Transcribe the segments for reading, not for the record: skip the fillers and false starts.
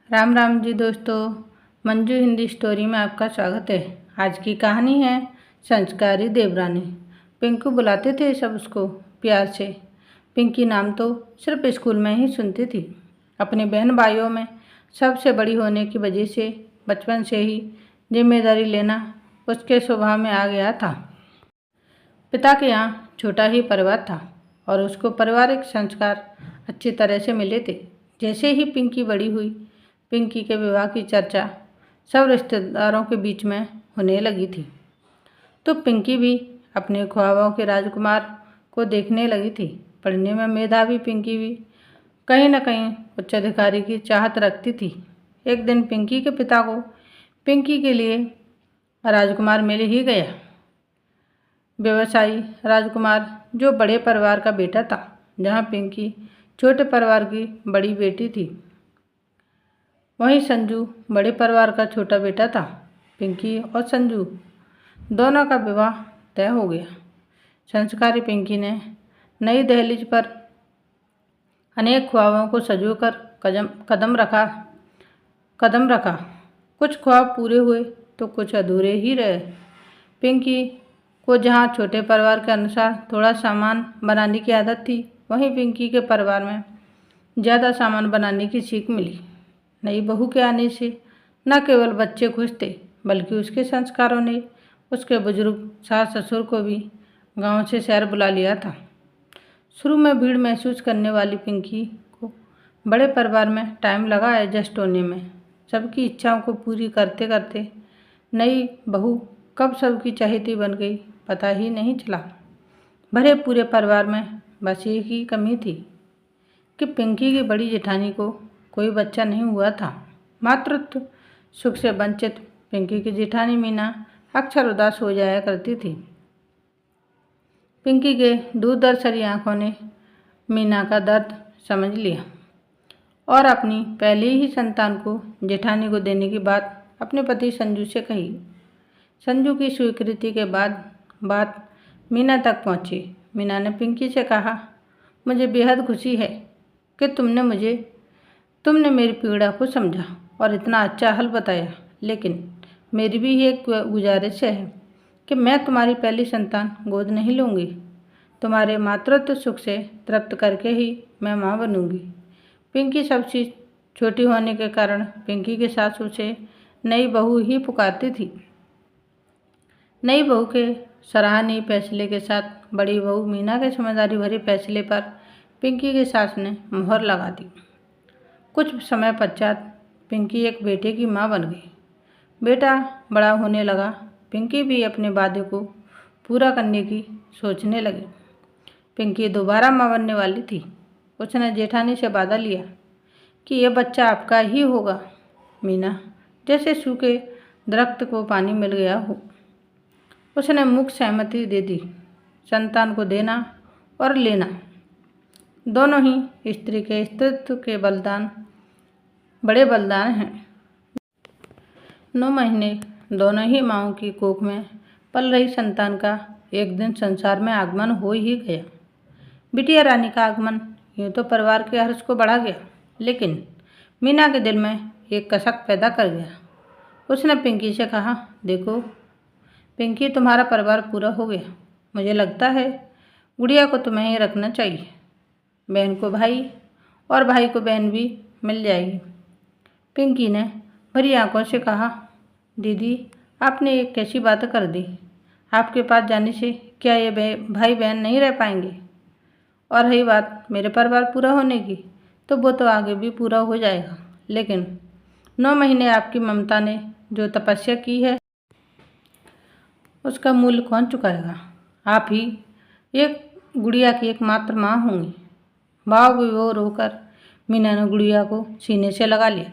राम राम जी दोस्तों, मंजू हिंदी स्टोरी में आपका स्वागत है। आज की कहानी है संस्कारी देवरानी। पिंकू बुलाते थे सब उसको प्यार से। पिंकी नाम तो सिर्फ स्कूल में ही सुनती थी। अपने बहन भाइयों में सबसे बड़ी होने की वजह से बचपन से ही जिम्मेदारी लेना उसके स्वभाव में आ गया था। पिता के यहाँ छोटा ही परिवार था और उसको पारिवारिक संस्कार अच्छी तरह से मिले थे। जैसे ही पिंकी बड़ी हुई, पिंकी के विवाह की चर्चा सब रिश्तेदारों के बीच में होने लगी थी, तो पिंकी भी अपने ख्वाबों के राजकुमार को देखने लगी थी। पढ़ने में मेधावी पिंकी भी कहीं न कहीं उच्च अधिकारी की चाहत रखती थी। एक दिन पिंकी के पिता को पिंकी के लिए राजकुमार मिल ही गया। व्यवसायी राजकुमार जो बड़े परिवार का बेटा था, जहाँ पिंकी छोटे परिवार की बड़ी बेटी थी। वहीं संजू बड़े परिवार का छोटा बेटा था। पिंकी और संजू दोनों का विवाह तय हो गया। संस्कारी पिंकी ने नई दहलीज पर अनेक ख्वाबों को सजोकर कदम रखा। कुछ ख्वाब पूरे हुए तो कुछ अधूरे ही रहे। पिंकी को जहाँ छोटे परिवार के अनुसार थोड़ा सामान बनाने की आदत थी, वहीं पिंकी के परिवार में ज़्यादा सामान बनाने की सीख मिली। नई बहू के आने से न केवल बच्चे खुश थे, बल्कि उसके संस्कारों ने उसके बुजुर्ग सास ससुर को भी गांव से शहर बुला लिया था। शुरू में भीड़ महसूस करने वाली पिंकी को बड़े परिवार में टाइम लगा एडजस्ट होने में। सबकी इच्छाओं को पूरी करते करते नई बहू कब सबकी चहेती बन गई, पता ही नहीं चला। भरे पूरे परिवार में बस एक ही कमी थी कि पिंकी की बड़ी जेठानी को कोई बच्चा नहीं हुआ था। मातृत्व सुख से वंचित पिंकी की जेठानी मीना अक्सर उदास हो जाया करती थी। पिंकी के दूरदर्शी आंखों ने मीना का दर्द समझ लिया और अपनी पहली ही संतान को जेठानी को देने की बात अपने पति संजू से कही। संजू की स्वीकृति के बाद बात मीना तक पहुंची। मीना ने पिंकी से कहा, मुझे बेहद खुशी है कि तुमने मेरी पीड़ा को समझा और इतना अच्छा हल बताया, लेकिन मेरी भी एक गुजारिश है कि मैं तुम्हारी पहली संतान गोद नहीं लूँगी। तुम्हारे मातृत्व सुख से तृप्त करके ही मैं माँ बनूँगी। पिंकी सबसे छोटी होने के कारण पिंकी के सास उसे नई बहू ही पुकारती थी। नई बहू के सराहनीय फैसले के साथ बड़ी बहू मीना के समझदारी भरे फैसले पर पिंकी के सास ने मुहर लगा दी। कुछ समय पश्चात पिंकी एक बेटे की मां बन गई। बेटा बड़ा होने लगा। पिंकी भी अपने वादे को पूरा करने की सोचने लगी। पिंकी दोबारा मां बनने वाली थी। उसने जेठानी से वादा लिया कि यह बच्चा आपका ही होगा। मीना जैसे सूखे दरख्त को पानी मिल गया हो, उसने मुख सहमति दे दी। संतान को देना और लेना दोनों ही स्त्री के स्त्रीत्व के बड़े बलिदान हैं। 9 महीने दोनों ही माँओं की कोख में पल रही संतान का एक दिन संसार में आगमन हो ही गया। बिटिया रानी का आगमन यूँ तो परिवार के हर्ष को बढ़ा गया, लेकिन मीना के दिल में एक कसक पैदा कर गया। उसने पिंकी से कहा, देखो पिंकी, तुम्हारा परिवार पूरा हो गया। मुझे लगता है गुड़िया को तुम्हें ही रखना चाहिए। बहन को भाई और भाई को बहन भी मिल जाएगी। पिंकी ने भरी आंखों से कहा, दीदी आपने एक कैसी बात कर दी। आपके पास जाने से क्या ये भाई बहन नहीं रह पाएंगे? और रही बात मेरे परिवार पूरा होने की, तो वो तो आगे भी पूरा हो जाएगा, लेकिन 9 महीने आपकी ममता ने जो तपस्या की है, उसका मूल्य कौन चुकाएगा? आप ही एक गुड़िया की एकमात्र माँ होंगी। भाव विभोर होकर मीना ने गुड़िया को सीने से लगा लिया।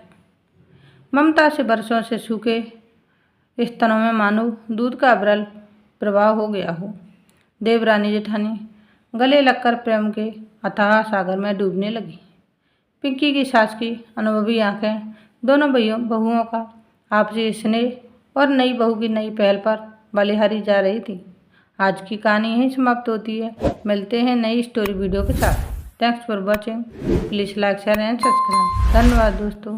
ममता से बरसों से सूखे स्तनों में मानो दूध का अविरल प्रवाह हो गया हो। देवरानी जेठानी गले लगकर प्रेम के अथाह सागर में डूबने लगी। पिंकी की सास की अनुभवी आंखें दोनों बहुओं का आपसी स्नेह और नई बहू की नई पहल पर बलिहारी जा रही थी। आज की कहानी यहीं समाप्त होती है। मिलते हैं नई स्टोरी वीडियो के साथ। Thanks for watching. Please like share and subscribe. धन्यवाद दोस्तों।